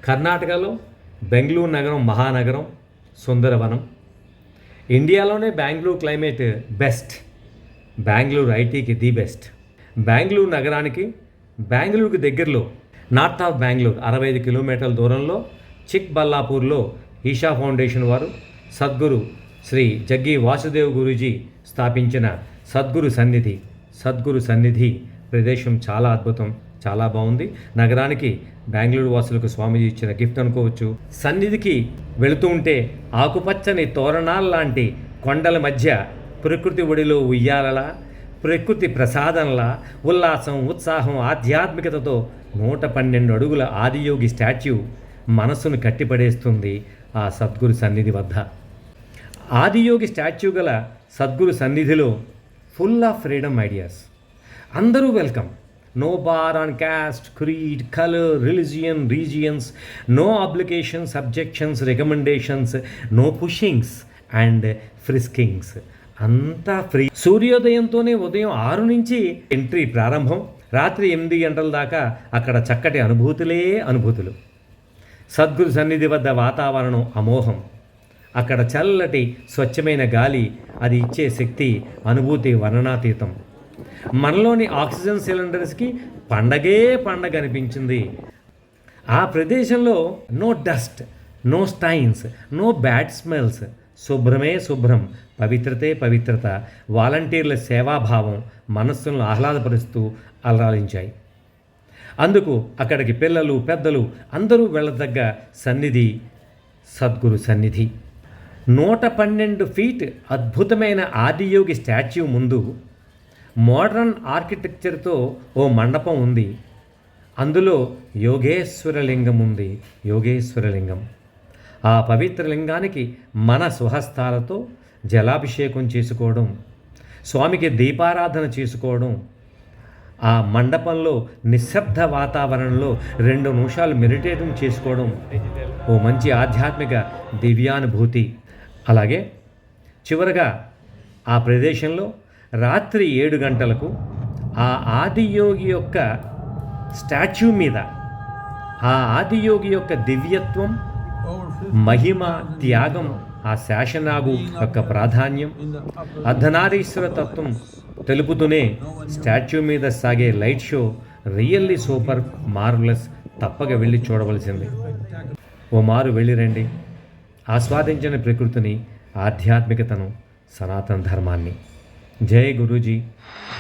కర్ణాటకలో బెంగళూరు నగరం మహానగరం, సుందరవనం. ఇండియాలోనే బెంగళూరు క్లైమేట్ బెస్ట్, బెంగళూరు ఐటీకి ది బెస్ట్. బెంగళూరు నగరానికి బెంగళూరుకి దగ్గరలో నార్త్ ఆఫ్ బెంగళూరు 65 కిలోమీటర్ల దూరంలో చిక్బల్లాపూర్లో ఈషా ఫౌండేషన్ వారు సద్గురు శ్రీ జగ్గి వాసుదేవ్ గురూజీ స్థాపించిన సద్గురు సన్నిధి ప్రదేశం చాలా అద్భుతం, చాలా బాగుంది. నగరానికి బెంగళూరు వాసులకు స్వామీజీ ఇచ్చిన గిఫ్ట్ అనుకోవచ్చు. సన్నిధికి వెళుతూ ఉంటే ఆకుపచ్చని తోరణాల లాంటి కొండల మధ్య ప్రకృతి ఒడిలో ఉయ్యాలలా, ప్రకృతి ప్రసాదంలా, ఉల్లాసం, ఉత్సాహం, ఆధ్యాత్మికతతో 112 అడుగుల ఆదియోగి స్టాచ్యూ మనస్సును కట్టిపడేస్తుంది ఆ సద్గురు సన్నిధి వద్ద. ఆదియోగి స్టాచ్యూ గల సద్గురు సన్నిధిలో ఫుల్ ఆఫ్ ఫ్రీడమ్ ఐడియాస్. అందరూ welcome. No bar on caste, creed, color, religion, regions, no obligations, objections, recommendations, no pushings and friskings. అంతా ఫ్రీ. సూర్యోదయంతోనే ఉదయం 6 నుంచి ఎంట్రీ ప్రారంభం. రాత్రి 8 గంటల దాకా అక్కడ చక్కటి అనుభూతులు. సద్గురు సన్నిధి వద్ద వాతావరణం అమోఘం. అక్కడ చల్లటి స్వచ్ఛమైన గాలి, అది ఇచ్చే శక్తి, అనుభూతి వర్ణనాతీతం. మనలోని ఆక్సిజన్ సిలిండర్స్కి పండగ అనిపించింది. ఆ ప్రదేశంలో no dust, no stains, no bad smells. శుభ్రం, పవిత్రత. వాలంటీర్ల సేవాభావం మనస్సులను ఆహ్లాదపరుస్తూ అలరాలించాయి. అందుకు అక్కడికి పిల్లలు, పెద్దలు అందరూ వెళ్ళదగ్గ సన్నిధి సద్గురు సన్నిధి. 112 ఫీట్ అద్భుతమైన ఆదియోగి స్టాచ్యూ ముందు మోడర్న్ ఆర్కిటెక్చర్తో ఓ మండపం ఉంది. అందులో యోగేశ్వరలింగం. ఆ పవిత్ర లింగానికి మన స్వహస్తాలతో జలాభిషేకం చేసుకోవడం, స్వామికి దీపారాధన చేసుకోవడం, ఆ మండపంలో నిశ్శబ్ద వాతావరణంలో 2 నిమిషాలు మెడిటేషన్ చేసుకోవడం ఓ మంచి ఆధ్యాత్మిక దివ్యానుభూతి. అలాగే చివరగా ఆ ప్రదేశంలో రాత్రి 7 గంటలకు ఆ ఆదియోగి యొక్క స్టాచ్యూ మీద ఆ ఆదియోగి యొక్క దివ్యత్వం, మహిమ, త్యాగం, ఆ శేషనాగు యొక్క ప్రాధాన్యం, అర్ధనారీశ్వర తత్వం తెలుపుతూనే స్టాచ్యూ మీద సాగే light show really super marvellous. తప్పక వెళ్ళి చూడవలసింది. ఓ మారు వెళ్ళిరండి, ఆస్వాదించని ప్రకృతిని, ఆధ్యాత్మికతను, సనాతన ధర్మాన్ని. జై గురూజీ,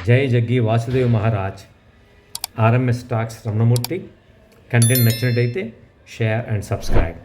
జై Jaggi Vasudev Maharaj. RMS talks Ramanamurthy. Content నచ్చినట్టయితే షేర్ అండ్ సబ్స్క్రైబ్.